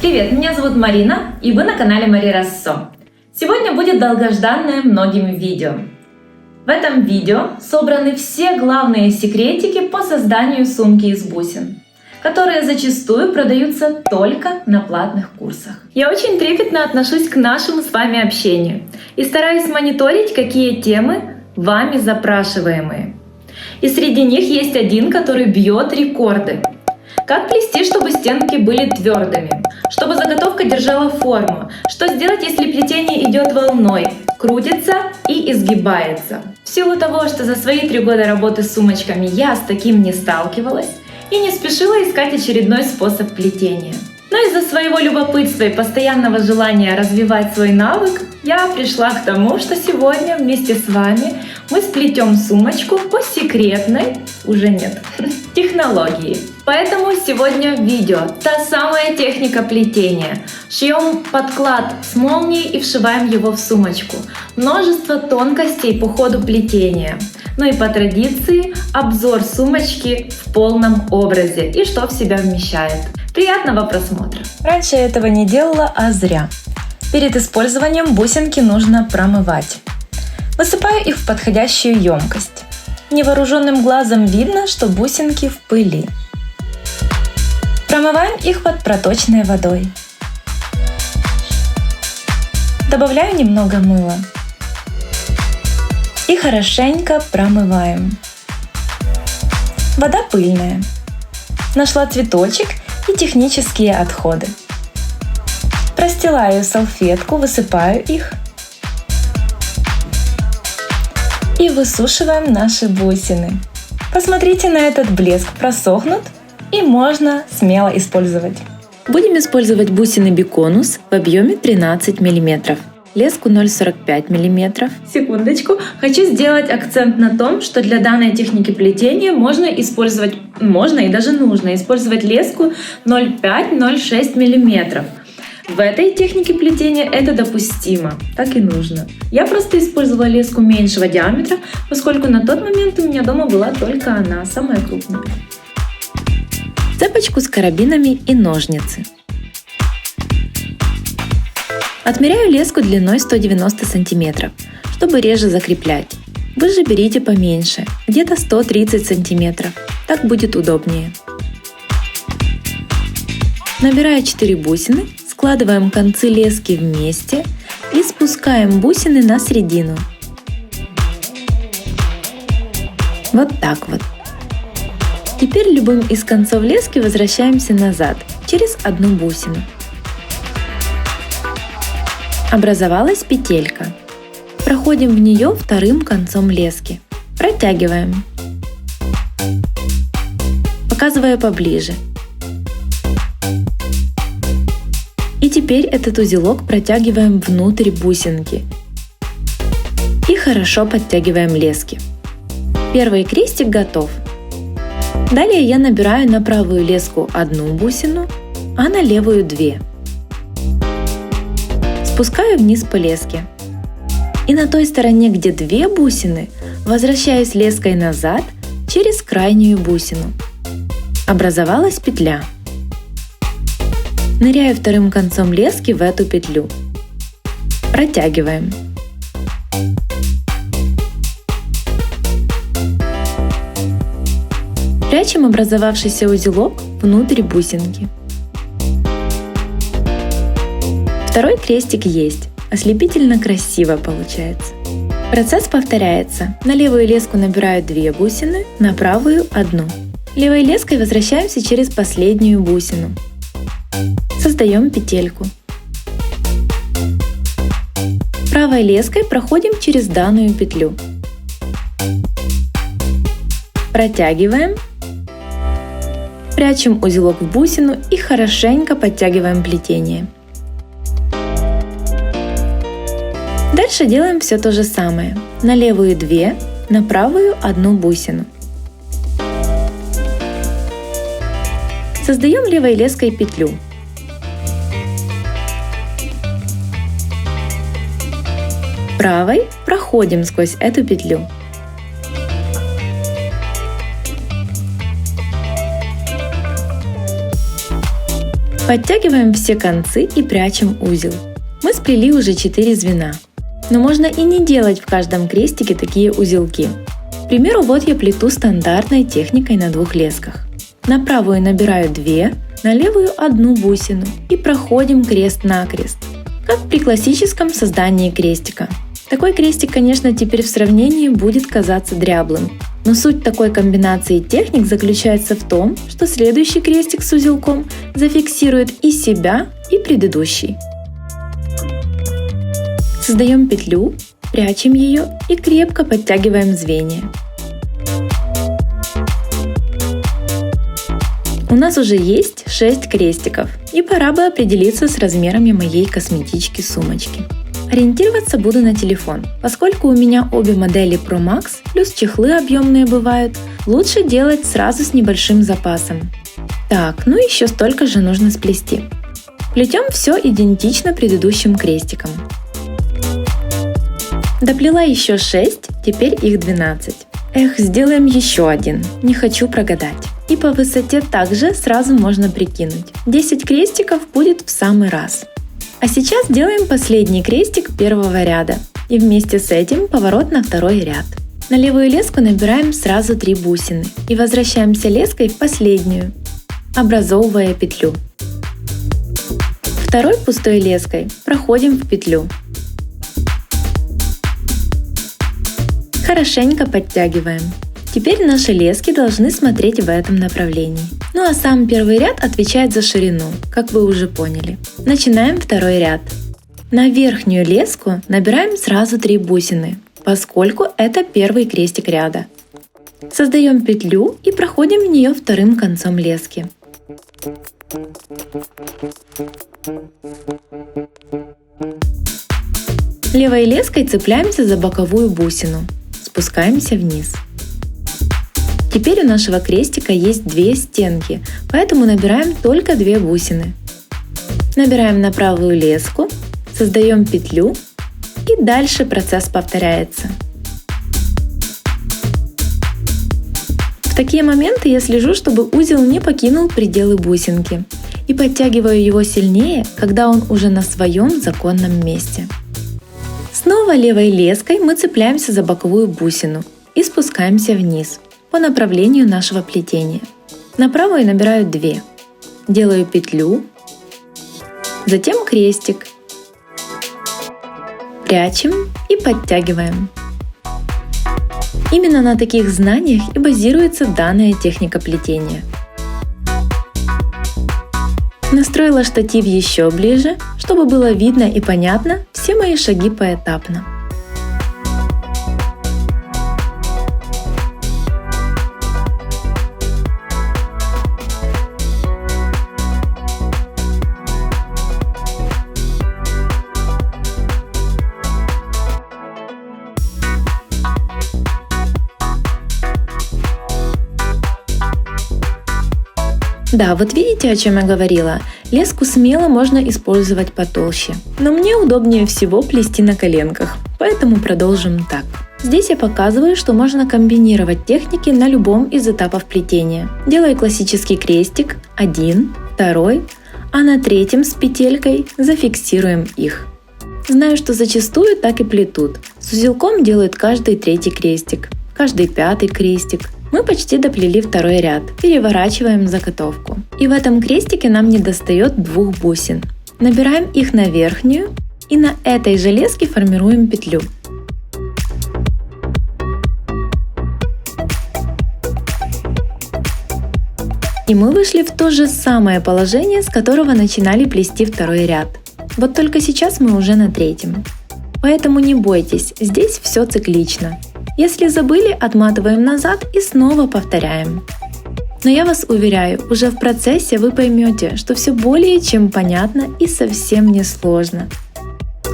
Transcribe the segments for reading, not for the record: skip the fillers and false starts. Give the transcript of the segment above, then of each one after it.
Привет, меня зовут Марина, и вы на канале Мари Россо. Сегодня будет долгожданное многими видео. В этом видео собраны все главные секретики по созданию сумки из бусин, которые зачастую продаются только на платных курсах. Я очень трепетно отношусь к нашему с вами общению и стараюсь мониторить, какие темы вами запрашиваемые. И среди них есть один, который бьет рекорды. Как плести, чтобы стенки были твердыми, чтобы заготовка держала форму, что сделать, если плетение идет волной, крутится и изгибается. В силу того, что за свои 3 года работы с сумочками я с таким не сталкивалась и не спешила искать очередной способ плетения. Но из-за своего любопытства и постоянного желания развивать свой навык, я пришла к тому, что сегодня вместе с вами мы сплетем сумочку по секретной, уже нет, технологии. Поэтому сегодня в видео та самая техника плетения. Шьем подклад с молнией и вшиваем его в сумочку. Множество тонкостей по ходу плетения. Ну и по традиции обзор сумочки в полном образе и что в себя вмещает. Приятного просмотра! Раньше я этого не делала, а зря. Перед использованием бусинки нужно промывать. Высыпаю их в подходящую емкость. Невооруженным глазом видно, что бусинки в пыли. Промываем их под проточной водой. Добавляю немного мыла. И хорошенько промываем. Вода пыльная. Нашла цветочек и технические отходы. Простилаю салфетку, высыпаю их и высушиваем наши бусины. Посмотрите на этот блеск, просохнут и можно смело использовать. Будем использовать бусины биконус в объеме 13 мм, леску 0,45 мм. Секундочку, хочу сделать акцент на том, что для данной техники плетения можно и даже нужно использовать леску 0,5-0,6 мм. В этой технике плетения это допустимо, так и нужно. Я просто использовала леску меньшего диаметра, поскольку на тот момент у меня дома была только она, самая крупная. Цепочку с карабинами и ножницы. Отмеряю леску длиной 190 см, чтобы реже закреплять. Вы же берите поменьше, где-то 130 см, так будет удобнее. Набирая 4 бусины, складываем концы лески вместе и спускаем бусины на середину. Вот так вот. Теперь любым из концов лески возвращаемся назад, через одну бусину. Образовалась петелька. Проходим в нее вторым концом лески. Протягиваем. Показываю поближе. И теперь этот узелок протягиваем внутрь бусинки. И хорошо подтягиваем лески. Первый крестик готов. Далее я набираю на правую леску 1 бусину, а на левую 2. Спускаю вниз по леске. И на той стороне, где 2 бусины, возвращаюсь леской назад через крайнюю бусину. Образовалась петля. Ныряю вторым концом лески в эту петлю. Протягиваем. Прячем образовавшийся узелок внутрь бусинки. Второй крестик есть. Ослепительно красиво получается. Процесс повторяется. На левую леску набираю 2 бусины, на правую 1. Левой леской возвращаемся через последнюю бусину. Создаем петельку. Правой леской проходим через данную петлю. Протягиваем. Прячем узелок в бусину и хорошенько подтягиваем плетение. Дальше делаем все то же самое. На левую 2, на правую 1 бусину. Создаем левой леской петлю. Правой проходим сквозь эту петлю. Подтягиваем все концы и прячем узел. Мы сплели уже 4 звена. Но можно и не делать в каждом крестике такие узелки. К примеру, вот я плету стандартной техникой на 2 лесках. На правую набираю 2, на левую 1 бусину и проходим крест-накрест, как при классическом создании крестика. Такой крестик, конечно, теперь в сравнении будет казаться дряблым, но суть такой комбинации техник заключается в том, что следующий крестик с узелком зафиксирует и себя, и предыдущий. Создаем петлю, прячем ее и крепко подтягиваем звенья. У нас уже есть 6 крестиков, и пора бы определиться с размерами моей косметички-сумочки. Ориентироваться буду на телефон. Поскольку у меня обе модели Pro Max, плюс чехлы объемные бывают, лучше делать сразу с небольшим запасом. Так, ну еще столько же нужно сплести. Плетем все идентично предыдущим крестикам. Доплела еще 6, теперь их 12. Эх, сделаем еще один, не хочу прогадать. И по высоте также сразу можно прикинуть. 10 крестиков будет в самый раз. А сейчас делаем последний крестик первого ряда. И вместе с этим поворот на второй ряд. На левую леску набираем сразу 3 бусины. И возвращаемся леской в последнюю, образовывая петлю. Второй пустой леской проходим в петлю. Хорошенько подтягиваем. Теперь наши лески должны смотреть в этом направлении. Ну а сам первый ряд отвечает за ширину, как вы уже поняли. Начинаем второй ряд. На верхнюю леску набираем сразу 3 бусины, поскольку это первый крестик ряда. Создаем петлю и проходим в нее вторым концом лески. Левой леской цепляемся за боковую бусину. Спускаемся вниз. Теперь у нашего крестика есть 2 стенки, поэтому набираем только 2 бусины. Набираем на правую леску, создаем петлю и дальше процесс повторяется. В такие моменты я слежу, чтобы узел не покинул пределы бусинки и подтягиваю его сильнее, когда он уже на своем законном месте. Снова левой леской мы цепляемся за боковую бусину и спускаемся вниз по направлению нашего плетения. На правую набираю 2, делаю петлю, затем крестик, прячем и подтягиваем. Именно на таких знаниях и базируется данная техника плетения. Настроила штатив еще ближе, чтобы было видно и понятно все мои шаги поэтапно. Да, вот видите, о чем я говорила? Леску смело можно использовать потолще, но мне удобнее всего плести на коленках, поэтому продолжим так. Здесь я показываю, что можно комбинировать техники на любом из этапов плетения. Делаю классический крестик, 1, 2, а на 3 с петелькой зафиксируем их. Знаю, что зачастую так и плетут. С узелком делают каждый 3 крестик, каждый 5 крестик. Мы почти доплели второй ряд, переворачиваем заготовку. И в этом крестике нам недостает 2 бусин. Набираем их на верхнюю и на этой же леске формируем петлю. И мы вышли в то же самое положение, с которого начинали плести второй ряд. Вот только сейчас мы уже на 3. Поэтому не бойтесь, здесь все циклично. Если забыли, отматываем назад и снова повторяем. Но я вас уверяю, уже в процессе вы поймете, что все более чем понятно и совсем не сложно.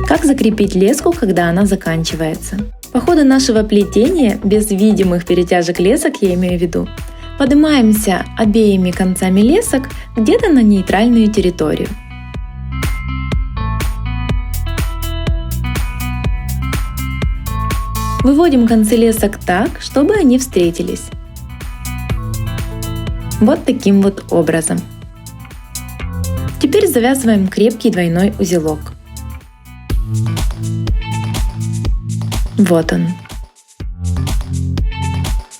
Как закрепить леску, когда она заканчивается? По ходу нашего плетения, без видимых перетяжек лесок я имею в виду, поднимаемся обеими концами лесок где-то на нейтральную территорию. Выводим концы лесок так, чтобы они встретились. Вот таким вот образом. Теперь завязываем крепкий двойной узелок. Вот он.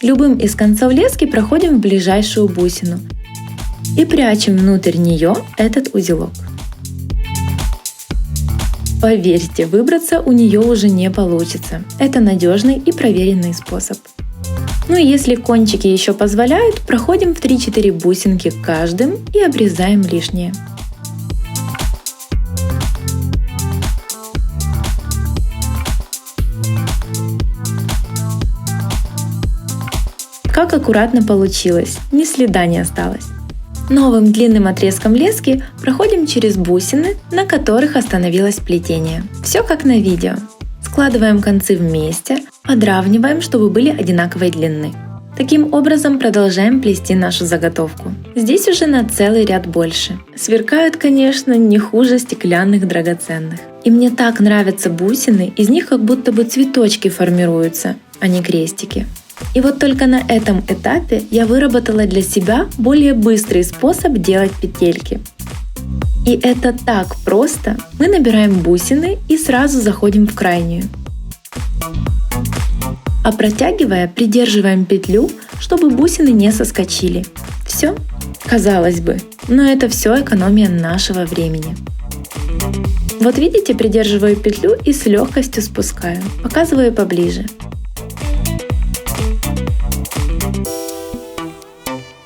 Любым из концов лески проходим в ближайшую бусину и прячем внутрь нее этот узелок. Поверьте, выбраться у нее уже не получится. Это надежный и проверенный способ. Ну и если кончики еще позволяют, проходим в 3-4 бусинки каждым и обрезаем лишнее. Как аккуратно получилось, ни следа не осталось. Новым длинным отрезком лески проходим через бусины, на которых остановилось плетение. Все как на видео. Складываем концы вместе, подравниваем, чтобы были одинаковой длины. Таким образом продолжаем плести нашу заготовку. Здесь уже на целый ряд больше. Сверкают, конечно, не хуже стеклянных драгоценных. И мне так нравятся бусины, из них как будто бы цветочки формируются, а не крестики. И вот только на этом этапе я выработала для себя более быстрый способ делать петельки. И это так просто! Мы набираем бусины и сразу заходим в крайнюю. А протягивая, придерживаем петлю, чтобы бусины не соскочили. Все? Казалось бы, но это все экономия нашего времени. Вот видите, придерживаю петлю и с легкостью спускаю. Показываю поближе.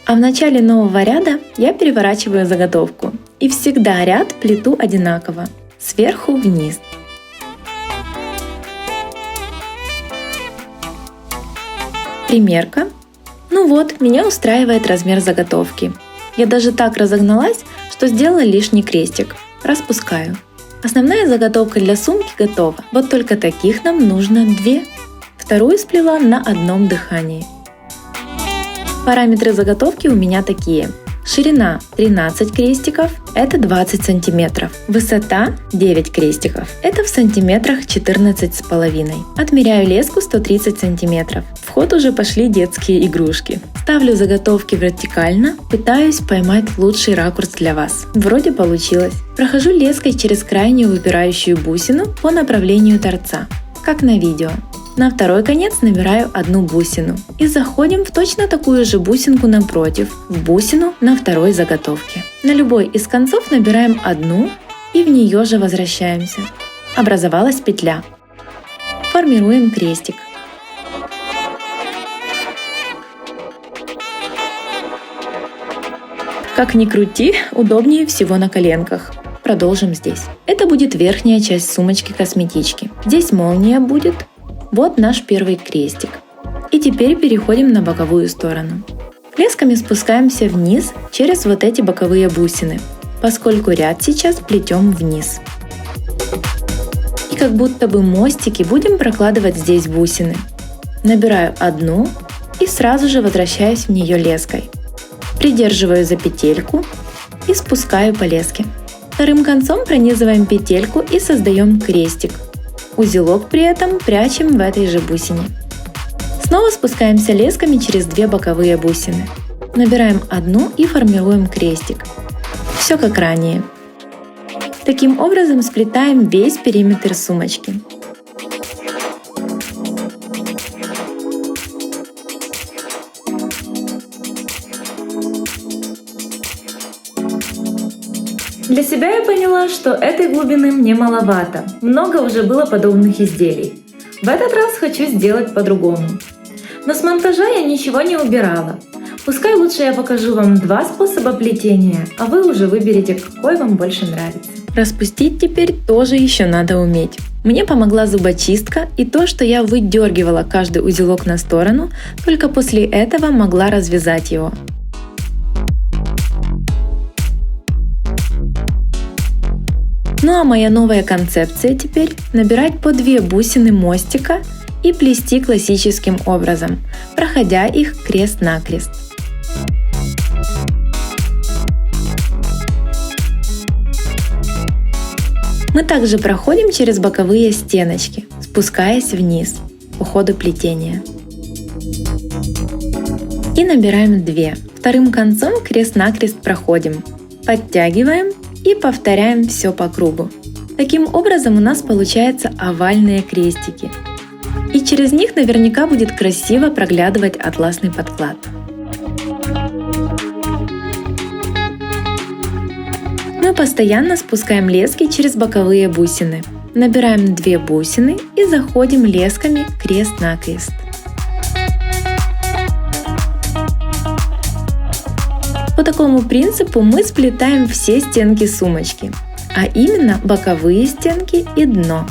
А в начале нового ряда я переворачиваю заготовку и всегда ряд плету одинаково, сверху вниз. Примерка. Ну вот, меня устраивает размер заготовки. Я даже так разогналась, что сделала лишний крестик. Распускаю. Основная заготовка для сумки готова, вот только таких нам нужно 2. Вторую сплела на одном дыхании. Параметры заготовки у меня такие. Ширина 13 крестиков, это 20 сантиметров. Высота 9 крестиков, это в сантиметрах 14,5. Отмеряю леску 130 сантиметров. В ход уже пошли детские игрушки. Ставлю заготовки вертикально, пытаюсь поймать лучший ракурс для вас. Вроде получилось. Прохожу леской через крайнюю выпирающую бусину по направлению торца, как на видео. На второй конец набираю одну бусину и заходим в точно такую же бусинку напротив, в бусину на второй заготовке. На любой из концов набираем одну и в нее же возвращаемся. Образовалась петля. Формируем крестик. Как ни крути, удобнее всего на коленках. Продолжим здесь. Это будет верхняя часть сумочки-косметички. Здесь молния будет. Вот наш первый крестик. И теперь переходим на боковую сторону. Лесками спускаемся вниз через вот эти боковые бусины, поскольку ряд сейчас плетем вниз. И как будто бы мостики будем прокладывать здесь бусины. Набираю одну и сразу же возвращаюсь в нее леской. Придерживаю за петельку и спускаю по леске. Вторым концом пронизываем петельку и создаем крестик. Узелок при этом прячем в этой же бусине. Снова спускаемся лесками через 2 боковые бусины. Набираем одну и формируем крестик. Все как ранее. Таким образом сплетаем весь периметр сумочки. Для себя я поняла, что этой глубины мне маловато. Много уже было подобных изделий. В этот раз хочу сделать по-другому. Но с монтажа я ничего не убирала. Пускай лучше я покажу вам 2 способа плетения, а вы уже выберете, какой вам больше нравится. Распустить теперь тоже еще надо уметь. Мне помогла зубочистка и то, что я выдергивала каждый узелок на сторону, только после этого могла развязать его. Ну а моя новая концепция теперь набирать по 2 бусины мостика и плести классическим образом, проходя их крест-накрест. Мы также проходим через боковые стеночки, спускаясь вниз по ходу плетения. И набираем 2. Вторым концом крест-накрест проходим, подтягиваем и повторяем все по кругу. Таким образом у нас получаются овальные крестики. И через них наверняка будет красиво проглядывать атласный подклад. Мы постоянно спускаем лески через боковые бусины. Набираем 2 бусины и заходим лесками крест-накрест. По такому принципу мы сплетаем все стенки сумочки, а именно боковые стенки и дно.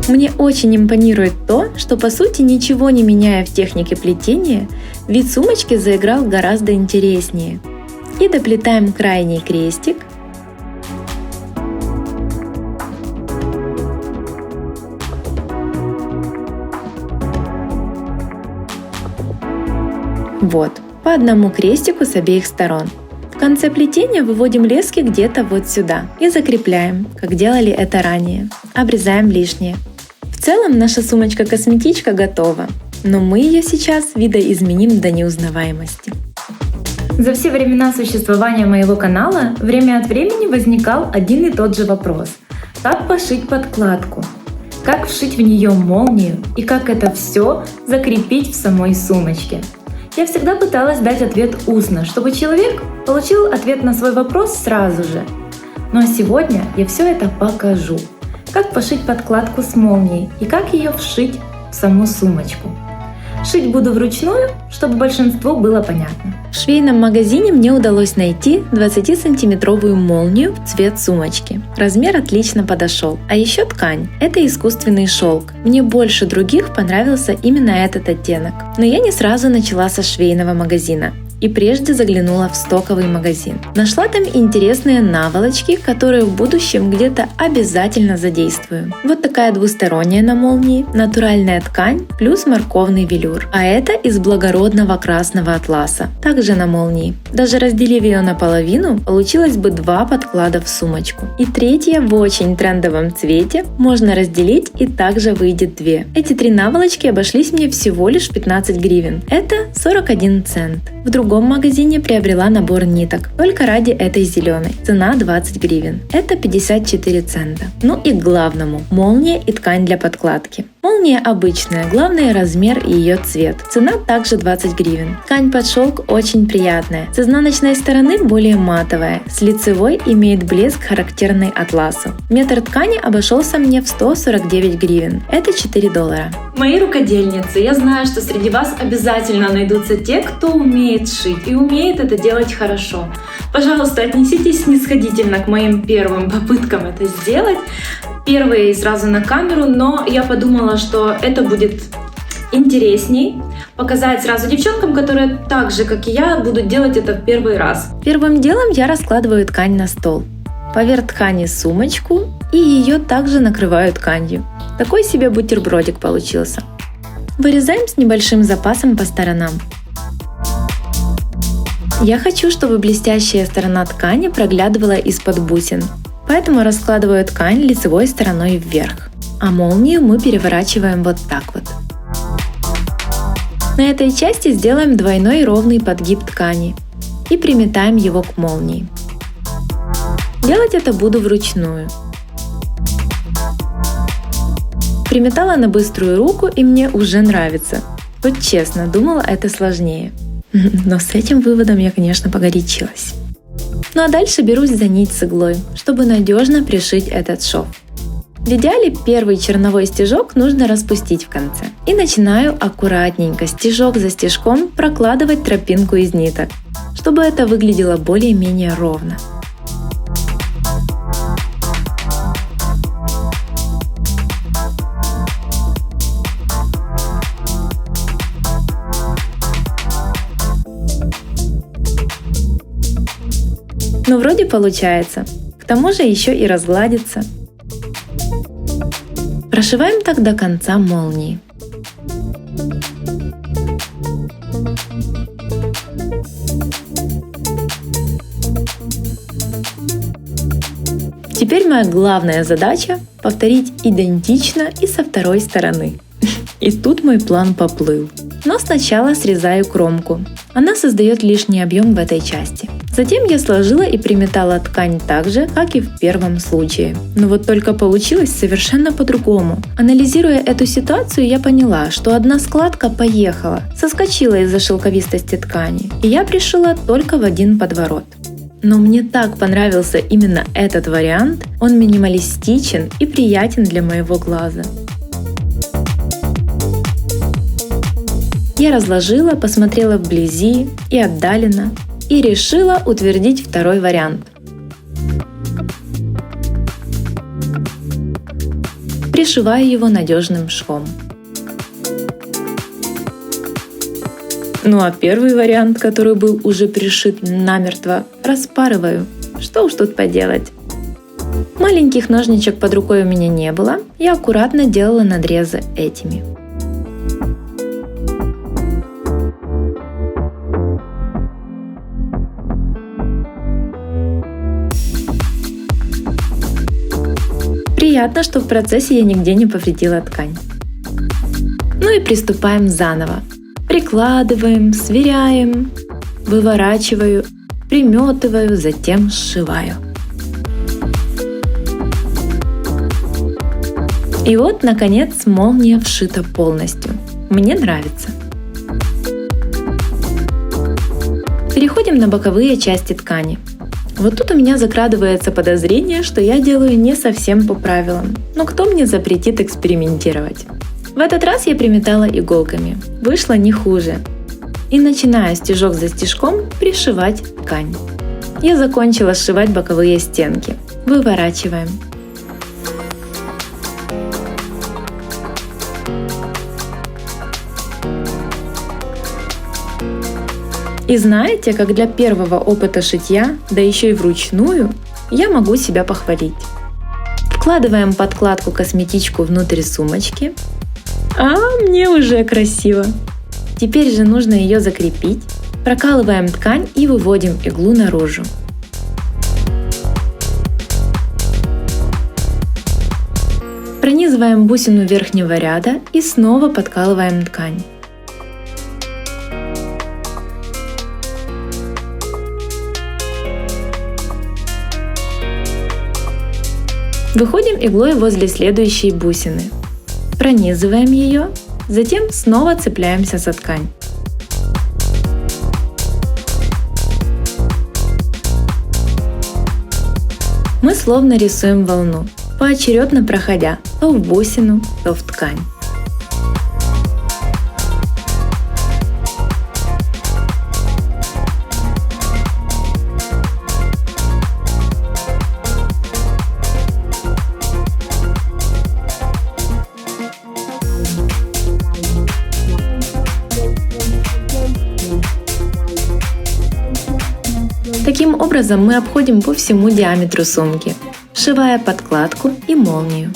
Мне очень импонирует то, что по сути ничего не меняя в технике плетения, вид сумочки заиграл гораздо интереснее. И доплетаем крайний крестик. Вот, по одному крестику с обеих сторон. В конце плетения выводим лески где-то вот сюда и закрепляем, как делали это ранее. Обрезаем лишнее. В целом наша сумочка-косметичка готова, но мы ее сейчас видоизменим до неузнаваемости. За все времена существования моего канала время от времени возникал один и тот же вопрос. Как пошить подкладку? Как вшить в нее молнию? И как это все закрепить в самой сумочке? Я всегда пыталась дать ответ устно, чтобы человек получил ответ на свой вопрос сразу же. Но сегодня я все это покажу. Как пошить подкладку с молнией и как ее вшить в саму сумочку. Шить буду вручную, чтобы большинству было понятно. В швейном магазине мне удалось найти 20-сантиметровую молнию в цвет сумочки. Размер отлично подошел. А еще ткань. Это искусственный шелк. Мне больше других понравился именно этот оттенок. Но я не сразу начала со швейного магазина и прежде заглянула в стоковый магазин. Нашла там интересные наволочки, которые в будущем где-то обязательно задействую. Вот такая двусторонняя на молнии, натуральная ткань плюс морковный велюр. А это из благородного красного атласа, также на молнии. Даже разделив ее наполовину, получилось бы 2 подклада в сумочку. И третья в очень трендовом цвете можно разделить и также выйдет 2. Эти 3 наволочки обошлись мне всего лишь 15 гривен. Это 41 цент. В другом магазине приобрела набор ниток, только ради этой зеленой. Цена 20 гривен. Это 54 цента. Ну и к главному. Молния и ткань для подкладки. Молния обычная, главное размер и ее цвет. Цена также 20 гривен. Ткань под шелк очень приятная. С изнаночной стороны более матовая. С лицевой имеет блеск, характерный атласу. Метр ткани обошелся мне в 149 гривен. Это $4. Мои рукодельницы, я знаю, что среди вас обязательно найдутся те, кто умеет шить и умеет это делать хорошо. Пожалуйста, отнеситесь снисходительно к моим первым попыткам это сделать. Первые и сразу на камеру, но я подумала, что это будет интересней показать сразу девчонкам, которые так же, как и я, будут делать это в первый раз. Первым делом я раскладываю ткань на стол. Поверх ткани сумочку и ее также накрываю тканью. Такой себе бутербродик получился. Вырезаем с небольшим запасом по сторонам. Я хочу, чтобы блестящая сторона ткани проглядывала из-под бусин, поэтому раскладываю ткань лицевой стороной вверх, а молнию мы переворачиваем вот так вот. На этой части сделаем двойной ровный подгиб ткани и приметаем его к молнии. Делать это буду вручную. Приметала на быструю руку и мне уже нравится. Вот честно, думала, это сложнее. Но с этим выводом я, конечно, погорячилась. Ну а дальше берусь за нить с иглой, чтобы надежно пришить этот шов. В идеале первый черновой стежок нужно распустить в конце. И начинаю аккуратненько, стежок за стежком, прокладывать тропинку из ниток, чтобы это выглядело более-менее ровно. Но вроде получается. К тому же еще и разгладится. Прошиваем так до конца молнии. Теперь моя главная задача — повторить идентично и со второй стороны. И тут мой план поплыл. Но сначала срезаю кромку. Она создает лишний объем в этой части. Затем я сложила и приметала ткань так же, как и в первом случае. Но вот только получилось совершенно по-другому. Анализируя эту ситуацию, я поняла, что одна складка поехала, соскочила из-за шелковистости ткани, и я пришила только в один подворот. Но мне так понравился именно этот вариант, он минималистичен и приятен для моего глаза. Я разложила, посмотрела вблизи и отдаленно и решила утвердить второй вариант. Пришиваю его надежным швом. Ну а первый вариант, который был уже пришит намертво, распарываю. Что уж тут поделать. Маленьких ножничек под рукой у меня не было, я аккуратно делала надрезы этими. Приятно, что в процессе я нигде не повредила ткань. Ну и приступаем заново. Прикладываем, сверяем, выворачиваю, приметываю, затем сшиваю. И вот, наконец, молния вшита полностью. Мне нравится. Переходим на боковые части ткани. Вот тут у меня закрадывается подозрение, что я делаю не совсем по правилам. Но кто мне запретит экспериментировать? В этот раз я приметала иголками. Вышло не хуже. И начинаю стежок за стежком пришивать ткань. Я закончила сшивать боковые стенки. Выворачиваем. И знаете, как для первого опыта шитья, да еще и вручную, я могу себя похвалить. Вкладываем подкладку-косметичку внутрь сумочки. А мне уже красиво. Теперь же нужно ее закрепить. Прокалываем ткань и выводим иглу наружу. Пронизываем бусину верхнего ряда и снова подкалываем ткань. Выходим иглой возле следующей бусины. Пронизываем ее, затем снова цепляемся за ткань. Мы словно рисуем волну, поочередно проходя то в бусину, то в ткань. Таким образом мы обходим по всему диаметру сумки, сшивая подкладку и молнию.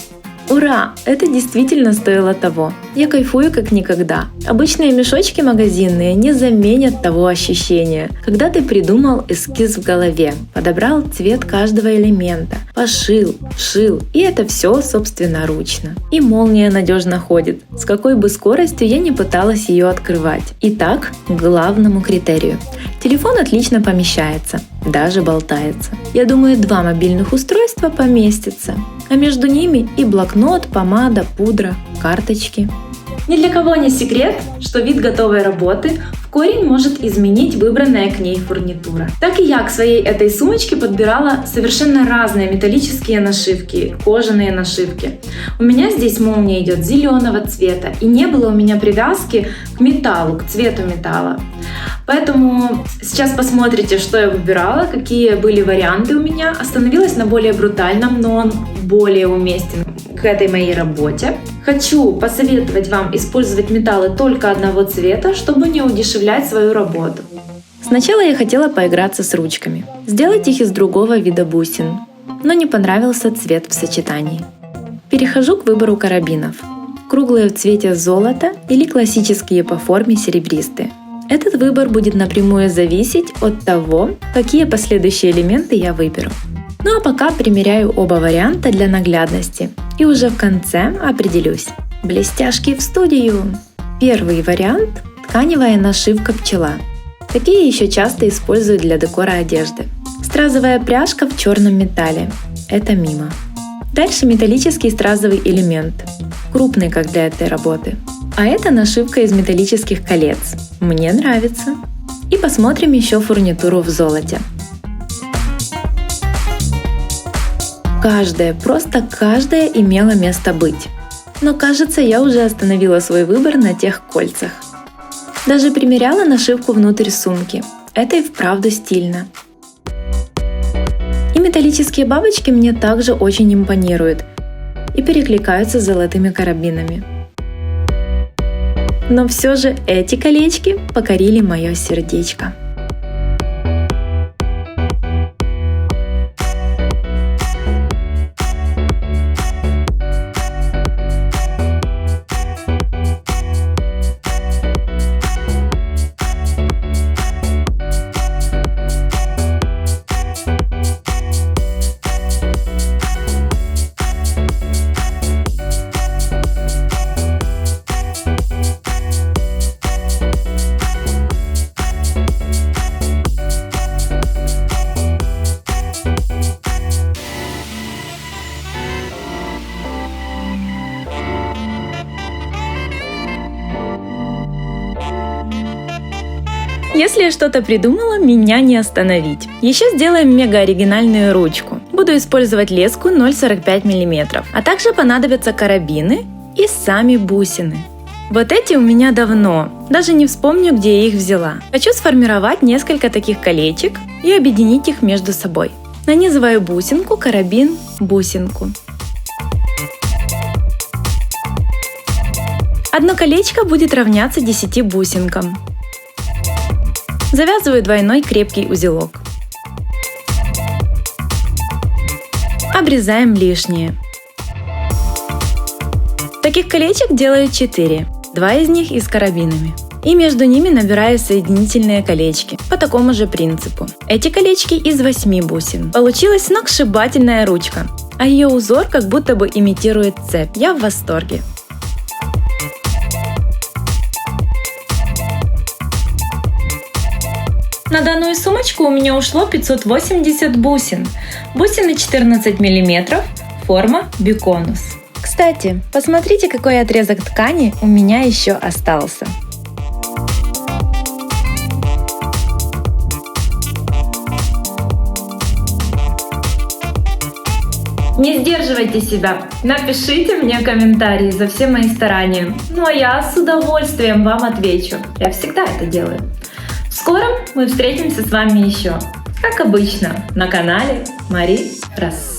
Ура! Это действительно стоило того. Я кайфую как никогда. Обычные мешочки магазинные не заменят того ощущения, когда ты придумал эскиз в голове, подобрал цвет каждого элемента, пошил, вшил, и это все собственноручно. И молния надежно ходит, с какой бы скоростью я не пыталась ее открывать. Итак, к главному критерию. Телефон отлично помещается, даже болтается. Я думаю, 2 мобильных устройства поместятся, а между ними и блокнот, помада, пудра, карточки. Ни для кого не секрет, что вид готовой работы в корень может изменить выбранная к ней фурнитура. Так и я к своей этой сумочке подбирала совершенно разные металлические нашивки, кожаные нашивки. У меня здесь молния идет зеленого цвета, и не было у меня привязки к металлу, к цвету металла. Поэтому сейчас посмотрите, что я выбирала, какие были варианты у меня. Остановилась на более брутальном, но он более уместен к этой моей работе. Хочу посоветовать вам использовать металлы только одного цвета, чтобы не удешевлять свою работу. Сначала я хотела поиграться с ручками, сделать их из другого вида бусин, но не понравился цвет в сочетании. Перехожу к выбору карабинов. Круглые в цвете золота или классические по форме серебристые. Этот выбор будет напрямую зависеть от того, какие последующие элементы я выберу. Ну а пока примеряю оба варианта для наглядности и уже в конце определюсь. Блестяшки в студию! Первый вариант тканевая нашивка пчела. Такие еще часто используют для декора одежды. Стразовая пряжка в черном металле. Это мимо. Дальше металлический стразовый элемент. Крупный, как для этой работы. А это нашивка из металлических колец. Мне нравится. И посмотрим еще фурнитуру в золоте. Просто каждая имела место быть. Но кажется, я уже остановила свой выбор на тех кольцах. Даже примеряла нашивку внутрь сумки. Это и вправду стильно. И металлические бабочки мне также очень импонируют и перекликаются с золотыми карабинами. Но все же эти колечки покорили мое сердечко. Если я что-то придумала, меня не остановить. Еще сделаем мега оригинальную ручку. Буду использовать леску 0,45 мм, а также понадобятся карабины и сами бусины. Вот эти у меня давно, даже не вспомню, где я их взяла. Хочу сформировать несколько таких колечек и объединить их между собой. Нанизываю бусинку, карабин, бусинку. Одно колечко будет равняться 10 бусинкам. Завязываю двойной крепкий узелок. Обрезаем лишнее. Таких колечек делаю 4, 2 из них и с карабинами. И между ними набираю соединительные колечки по такому же принципу. Эти колечки из 8 бусин. Получилась сногсшибательная ручка, а ее узор как будто бы имитирует цепь. Я в восторге. На данную сумочку у меня ушло 580 бусин. Бусины 14 мм, форма биконус. Кстати, посмотрите, какой отрезок ткани у меня еще остался. Не сдерживайте себя, напишите мне комментарии за все мои старания. Ну а я с удовольствием вам отвечу. Я всегда это делаю. Скоро мы встретимся с вами еще, как обычно, на канале Мари Рассо.